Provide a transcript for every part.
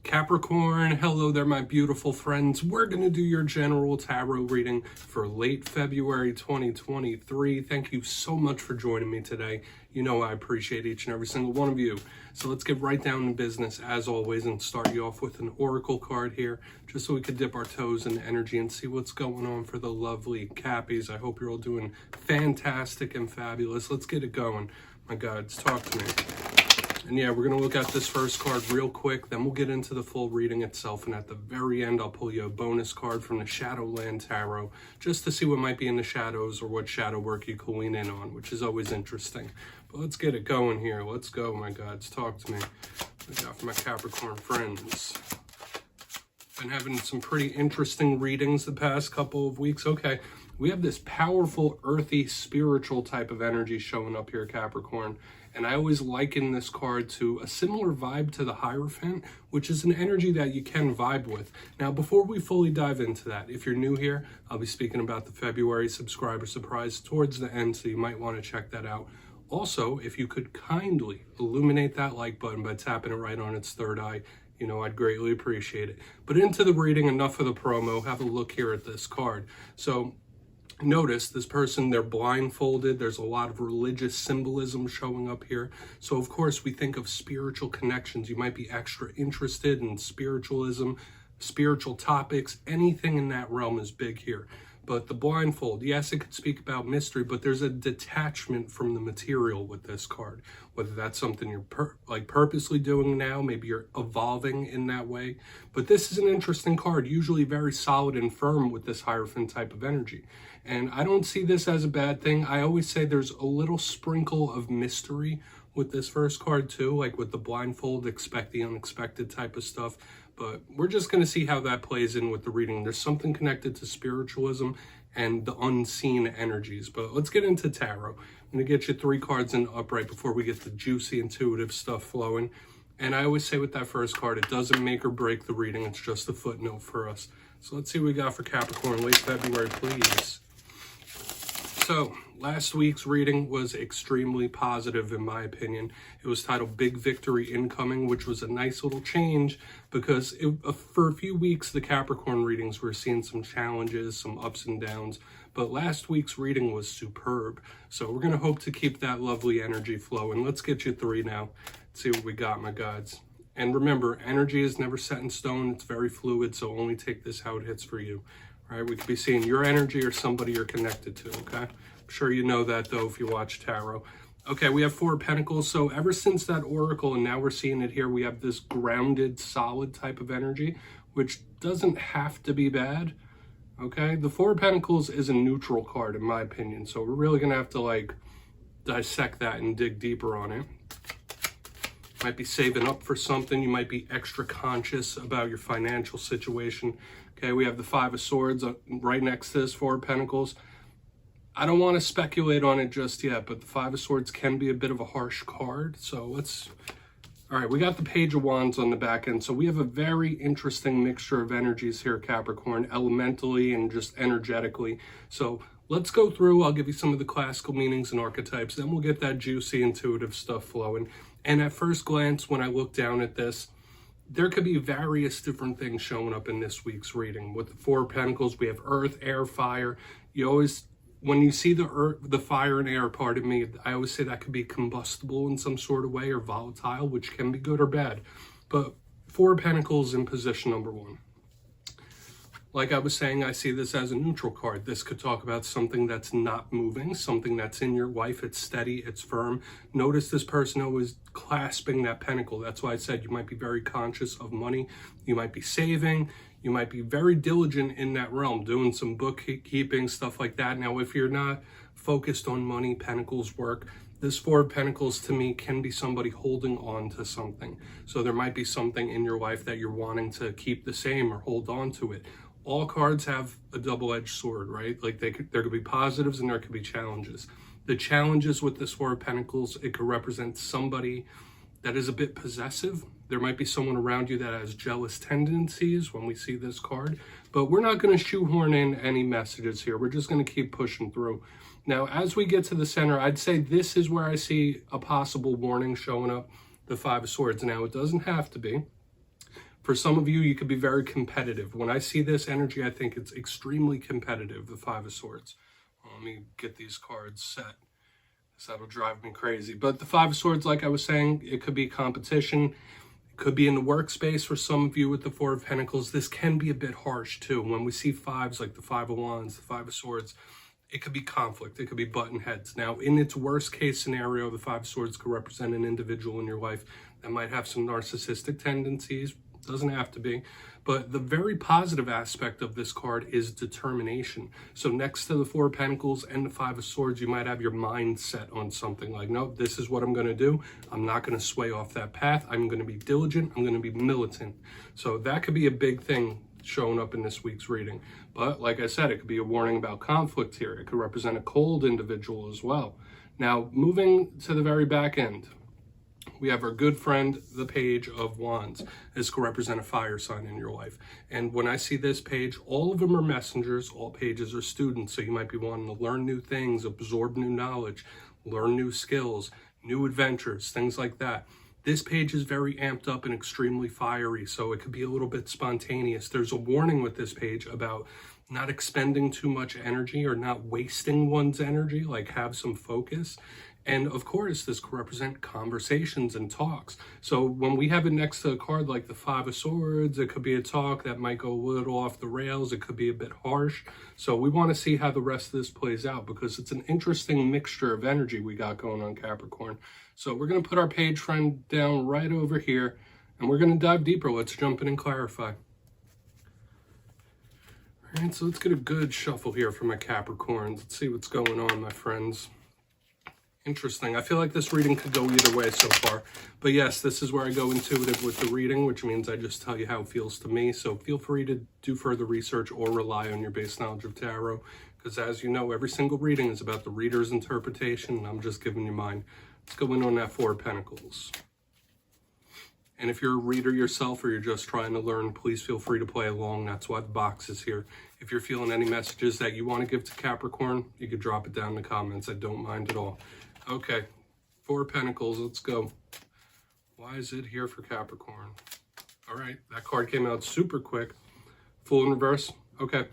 Capricorn, hello there, my beautiful friends. We're going to do your general tarot reading for late February 2023. Thank you so much for joining me today. You know I appreciate each and every single one of you. So let's get right down to business as always and start you off with an oracle card here, just so we could dip our toes in energy and see what's going on for the lovely Cappies. I hope you're all doing fantastic and fabulous. Let's get it going. My gods, talk to me. And yeah, we're going to look at this first card real quick, then we'll get into the full reading itself, and at the very end I'll pull you a bonus card from the Shadowland Tarot, just to see what might be in the shadows or what shadow work you can lean in on, which is always interesting. But let's get it going here. Let's go, my gods. Talk to me. What I got for my Capricorn friends. Been having some pretty interesting readings the past couple of weeks. Okay, we have this powerful, earthy, spiritual type of energy showing up here, Capricorn. And I always liken this card to a similar vibe to the Hierophant, which is an energy that you can vibe with. Now, before we fully dive into that, if you're new here, I'll be speaking about the February subscriber surprise towards the end, so you might want to check that out. Also, if you could kindly illuminate that like button by tapping it right on its third eye, you know, I'd greatly appreciate it. But into the reading, enough of the promo. Have a look here at this card. So notice this person, they're blindfolded. There's a lot of religious symbolism showing up here. So of course we think of spiritual connections. You might be extra interested in spiritualism, spiritual topics, anything in that realm is big here. But the blindfold, yes, it could speak about mystery, but there's a detachment from the material with this card. Whether that's something you're purposely doing now, maybe you're evolving in that way. But this is an interesting card, usually very solid and firm with this Hierophant type of energy. And I don't see this as a bad thing. I always say there's a little sprinkle of mystery with this first card too, like with the blindfold, expect the unexpected type of stuff. But we're just going to see how that plays in with the reading. There's something connected to spiritualism and the unseen energies. But let's get into tarot. I'm going to get you 3 cards in upright before we get the juicy, intuitive stuff flowing. And I always say with that first card, it doesn't make or break the reading. It's just a footnote for us. So let's see what we got for Capricorn late February, please. So, last week's reading was extremely positive in my opinion. It was titled Big Victory Incoming, which was a nice little change because for a few weeks, the Capricorn readings were seeing some challenges, some ups and downs, but last week's reading was superb. So we're going to hope to keep that lovely energy flowing. Let's get you 3 now. Let's see what we got, my gods. And remember, energy is never set in stone. It's very fluid, so only take this how it hits for you. All right, we could be seeing your energy or somebody you're connected to, okay? I'm sure you know that, though, if you watch tarot. Okay, we have 4 of Pentacles. So ever since that Oracle, and now we're seeing it here, we have this grounded, solid type of energy, which doesn't have to be bad, okay? The 4 of Pentacles is a neutral card, in my opinion. So we're really going to have to, dissect that and dig deeper on it. Might be saving up for something. You might be extra conscious about your financial situation. Okay, we have the 5 of Swords right next to this 4 of Pentacles. I don't want to speculate on it just yet, but the 5 of Swords can be a bit of a harsh card. So all right, we got the Page of Wands on the back end. So we have a very interesting mixture of energies here, Capricorn, elementally and just energetically. So let's go through. I'll give you some of the classical meanings and archetypes. Then we'll get that juicy, intuitive stuff flowing. And at first glance, when I look down at this, there could be various different things showing up in this week's reading. With the 4 of Pentacles, we have earth, air, fire. You always, when you see the fire and air, pardon me, I always say that could be combustible in some sort of way or volatile, which can be good or bad. But 4 of Pentacles in position number 1. Like I was saying, I see this as a neutral card. This could talk about something that's not moving, something that's in your life. It's steady, it's firm. Notice this person always clasping that pentacle. That's why I said you might be very conscious of money. You might be saving. You might be very diligent in that realm, doing some bookkeeping, stuff like that. Now, if you're not focused on money, pentacles work. This 4 of Pentacles to me can be somebody holding on to something. So there might be something in your life that you're wanting to keep the same or hold on to it. All cards have a double-edged sword, right? Like there could be positives and there could be challenges. The challenges with this 4 of Pentacles, it could represent somebody that is a bit possessive. There might be someone around you that has jealous tendencies when we see this card, but we're not going to shoehorn in any messages here. We're just going to keep pushing through. Now, as we get to the center, I'd say this is where I see a possible warning showing up, the 5 of Swords. Now, it doesn't have to be, For some of you, you could be very competitive. When I see this energy, I think it's extremely competitive, the Five of Swords. Well, let me get these cards set, because that'll drive me crazy. But the Five of Swords, like I was saying, it could be competition. It could be in the workspace for some of you with the Four of Pentacles. This can be a bit harsh, too. When we see fives like the Five of Wands, the Five of Swords, it could be conflict. It could be button heads. Now, in its worst case scenario, the Five of Swords could represent an individual in your life that might have some narcissistic tendencies. Doesn't have to be. But the very positive aspect of this card is determination. So next to the Four of Pentacles and the Five of Swords, you might have your mind set on something like, no, this is what I'm going to do. I'm not going to sway off that path. I'm going to be diligent. I'm going to be militant. So that could be a big thing showing up in this week's reading. But like I said, it could be a warning about conflict here. It could represent a cold individual as well. Now, moving to the very back end, we have our good friend, the Page of Wands. This could represent a fire sign in your life. And when I see this page, all of them are messengers. All pages are students. So you might be wanting to learn new things, absorb new knowledge, learn new skills, new adventures, things like that. This page is very amped up and extremely fiery, so it could be a little bit spontaneous. There's a warning with this page about not expending too much energy or not wasting one's energy, like have some focus. And of course, this could represent conversations and talks. So when we have it next to a card like the Five of Swords, it could be a talk that might go a little off the rails. It could be a bit harsh. So we want to see how the rest of this plays out, because it's an interesting mixture of energy we got going on, Capricorn. So we're going to put our page friend down right over here, and we're going to dive deeper. Let's jump in and clarify. All right, so let's get a good shuffle here for my Capricorns. Let's see what's going on, my friends. Interesting. I feel like this reading could go either way so far. But yes, this is where I go intuitive with the reading, which means I just tell you how it feels to me. So feel free to do further research or rely on your base knowledge of tarot, because as you know, every single reading is about the reader's interpretation, and I'm just giving you mine. Let's go in on that Four of Pentacles. And if you're a reader yourself or you're just trying to learn, please feel free to play along. That's why the box is here. If you're feeling any messages that you want to give to Capricorn, you could drop it down in the comments. I don't mind at all. Okay, Four of Pentacles, let's go. Why is it here for Capricorn? All right, that card came out super quick. Fool in reverse, okay.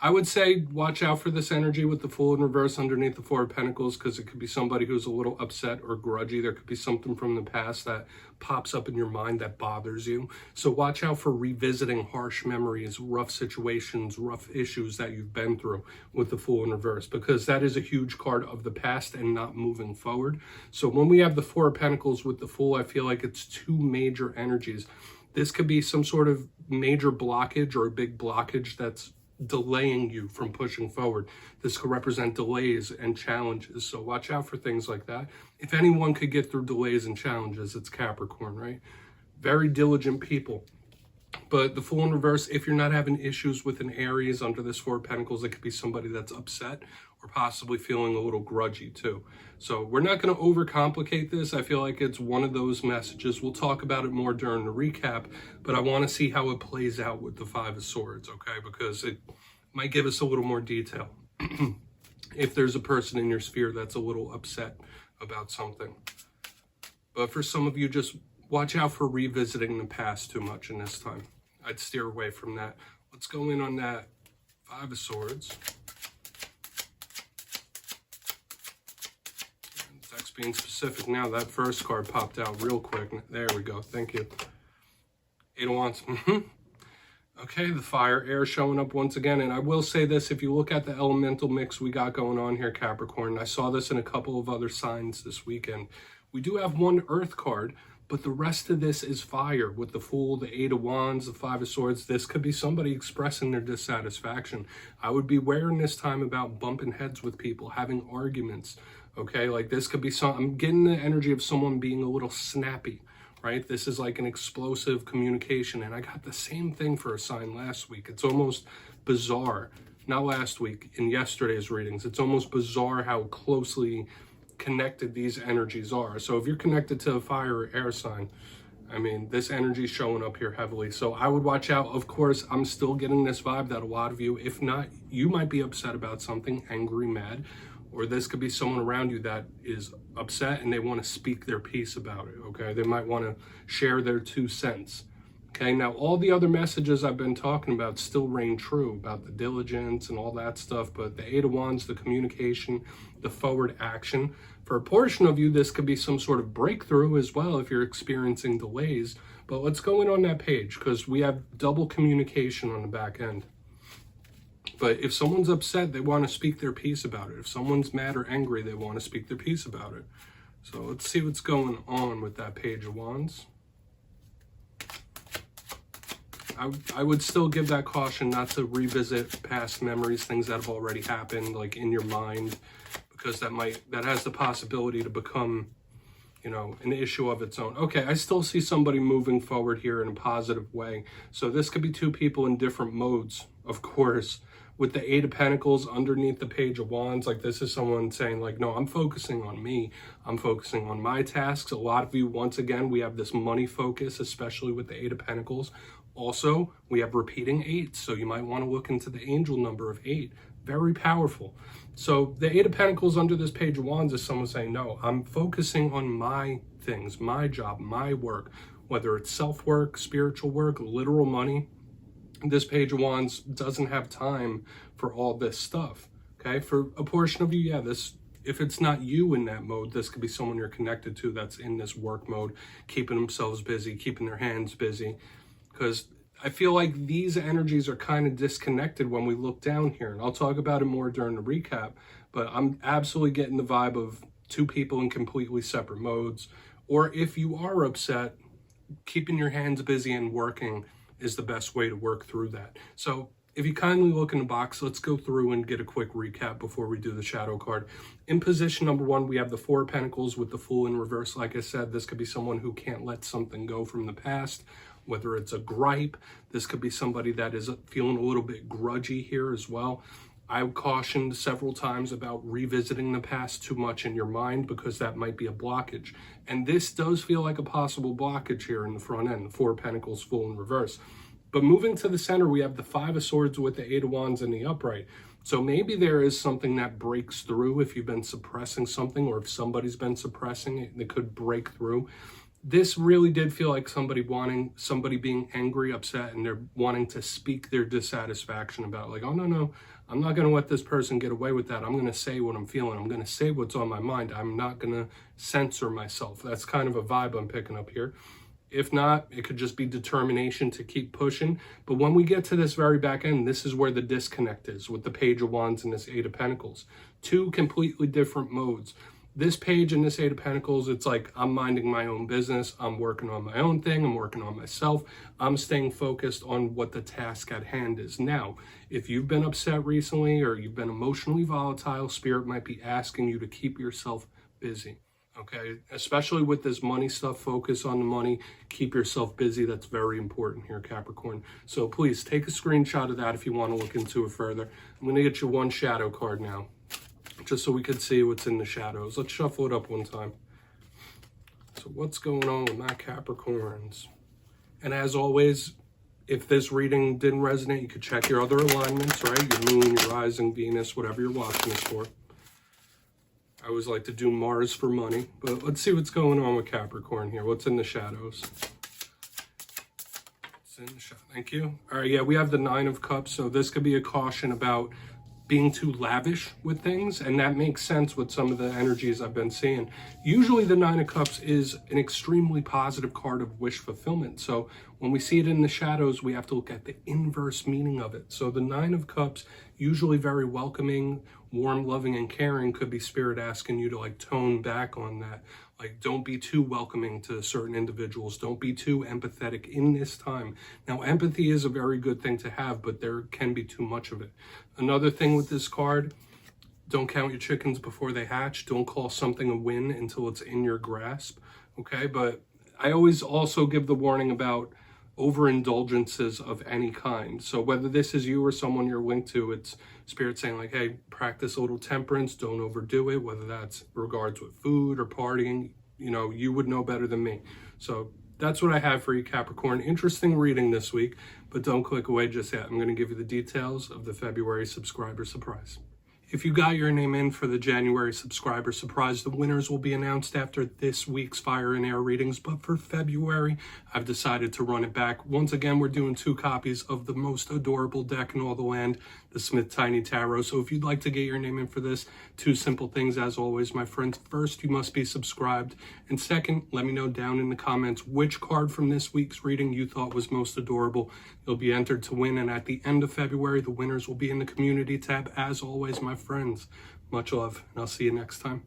I would say watch out for this energy with the Fool in reverse underneath the Four of Pentacles, because it could be somebody who's a little upset or grudgy. There could be something from the past that pops up in your mind that bothers you. So watch out for revisiting harsh memories, rough situations, rough issues that you've been through with the Fool in reverse, because that is a huge card of the past and not moving forward. So when we have the Four of Pentacles with the Fool, I feel like it's two major energies. This could be some sort of major blockage or a big blockage that's delaying you from pushing forward. This could represent delays and challenges, so watch out for things like that. If anyone could get through delays and challenges, it's Capricorn, right? Very diligent people. But the Fool in reverse, if you're not having issues with an Aries under this Four of Pentacles, it could be somebody that's upset or possibly feeling a little grudgy too. So we're not going to overcomplicate this. I feel like it's one of those messages. We'll talk about it more during the recap, but I want to see how it plays out with the Five of Swords, okay? Because it might give us a little more detail if there's a person in your sphere that's a little upset about something. But for some of you, just watch out for revisiting the past too much in this time. I'd steer away from that. Let's go in on that Five of Swords. That's being specific now. That first card popped out real quick. There we go. Thank you. Eight of Wands. Okay, the fire, air showing up once again. And I will say this, if you look at the elemental mix we got going on here, Capricorn, I saw this in a couple of other signs this weekend. We do have one earth card, but the rest of this is fire with the Fool, the Eight of Wands, the Five of Swords. This could be somebody expressing their dissatisfaction. I would be wary this time about bumping heads with people, having arguments, okay? Like this could be I'm getting the energy of someone being a little snappy, right? This is like an explosive communication, and I got the same thing for a sign last week. It's almost bizarre. Not last week, in yesterday's readings. It's almost bizarre how closely connected these energies are. So if you're connected to a fire or air sign, I mean, this energy is showing up here heavily. So I would watch out. Of course, I'm still getting this vibe that a lot of you, if not, you might be upset about something, angry, mad, or this could be someone around you that is upset and they want to speak their piece about it, okay? They might want to share their 2 cents Okay, now all the other messages I've been talking about still reign true about the diligence and all that stuff, but the Eight of Wands, the communication, the forward action. For a portion of you, this could be some sort of breakthrough as well if you're experiencing delays. But let's go in on that page because we have double communication on the back end. But if someone's upset, they want to speak their piece about it. If someone's mad or angry, they want to speak their piece about it. So let's see what's going on with that Page of Wands. I would still give that caution not to revisit past memories, things that have already happened, like in your mind, because that has the possibility to become, you know, an issue of its own. Okay, I still see somebody moving forward here in a positive way. So this could be two people in different modes, of course. With the Eight of Pentacles underneath the Page of Wands, like this is someone saying like, no, I'm focusing on me. I'm focusing on my tasks. A lot of you, once again, we have this money focus, especially with the Eight of Pentacles. Also, we have repeating eights, so you might want to look into the angel number of 8. Very powerful. So the Eight of Pentacles under this Page of Wands is someone saying, no, I'm focusing on my things, my job, my work, whether it's self-work, spiritual work, literal money. This Page of Wands doesn't have time for all this stuff, okay? For a portion of you, yeah, if it's not you in that mode, this could be someone you're connected to that's in this work mode, keeping themselves busy, keeping their hands busy. Because I feel like these energies are kind of disconnected when we look down here. And I'll talk about it more during the recap, but I'm absolutely getting the vibe of two people in completely separate modes. Or if you are upset, keeping your hands busy and working is the best way to work through that. So if you kindly look in the box, let's go through and get a quick recap before we do the shadow card. In position number 1, we have the Four of Pentacles with the Fool in reverse. Like I said, this could be someone who can't let something go from the past, whether it's a gripe. This could be somebody that is feeling a little bit grudgy here as well. I cautioned several times about revisiting the past too much in your mind because that might be a blockage. And this does feel like a possible blockage here in the front end, the Four of Pentacles, Fool in reverse. But moving to the center, we have the Five of Swords with the Eight of Wands in the upright. So maybe there is something that breaks through if you've been suppressing something, or if somebody's been suppressing it, it could break through. This really did feel like somebody being angry, upset, and they're wanting to speak their dissatisfaction about, like, oh, no, I'm not going to let this person get away with that. I'm going to say what I'm feeling. I'm going to say what's on my mind. I'm not going to censor myself. That's kind of a vibe I'm picking up here. If not, it could just be determination to keep pushing. But when we get to this very back end, this is where the disconnect is with the Page of Wands and this Eight of Pentacles. Two completely different modes. This page and this Eight of Pentacles, it's like I'm minding my own business. I'm working on my own thing. I'm working on myself. I'm staying focused on what the task at hand is. Now, if you've been upset recently or you've been emotionally volatile, Spirit might be asking you to keep yourself busy. Okay, especially with this money stuff, focus on the money, keep yourself busy. That's very important here, Capricorn. So please take a screenshot of that if you want to look into it further. I'm going to get you one shadow card now, just so we could see what's in the shadows. Let's shuffle it up one time. So what's going on with my Capricorns? And as always, if this reading didn't resonate, you could check your other alignments, right? Your moon, your rising, Venus, whatever you're watching this for. I always like to do Mars for money, but let's see what's going on with Capricorn here. What's in the shadows? Thank you. All right, yeah, we have the Nine of Cups, so this could be a caution about being too lavish with things, and that makes sense with some of the energies I've been seeing. Usually the Nine of Cups is an extremely positive card of wish fulfillment, so when we see it in the shadows, we have to look at the inverse meaning of it. So the Nine of Cups, usually very welcoming, warm, loving, and caring, could be Spirit asking you to like tone back on that. Like, don't be too welcoming to certain individuals. Don't be too empathetic in this time. Now, empathy is a very good thing to have, but there can be too much of it. Another thing with this card, don't count your chickens before they hatch. Don't call something a win until it's in your grasp, okay? But I always also give the warning about overindulgences of any kind. So whether this is you or someone you're linked to, it's Spirit saying like, hey, practice a little temperance, don't overdo it, whether that's regards with food or partying, you know, you would know better than me. So that's what I have for you, Capricorn. Interesting reading this week, but don't click away just yet. I'm going to give you the details of the February subscriber surprise. If you got your name in for the January subscriber surprise, the winners will be announced after this week's Fire and Air readings. But for February, I've decided to run it back. Once again, we're doing 2 copies of the most adorable deck in all the land, the Smith Tiny Tarot. So if you'd like to get your name in for this, 2 simple things as always, my friends. First, you must be subscribed. And second, let me know down in the comments which card from this week's reading you thought was most adorable. You'll be entered to win, and at the end of February, the winners will be in the community tab. As always, my friends, much love, and I'll see you next time.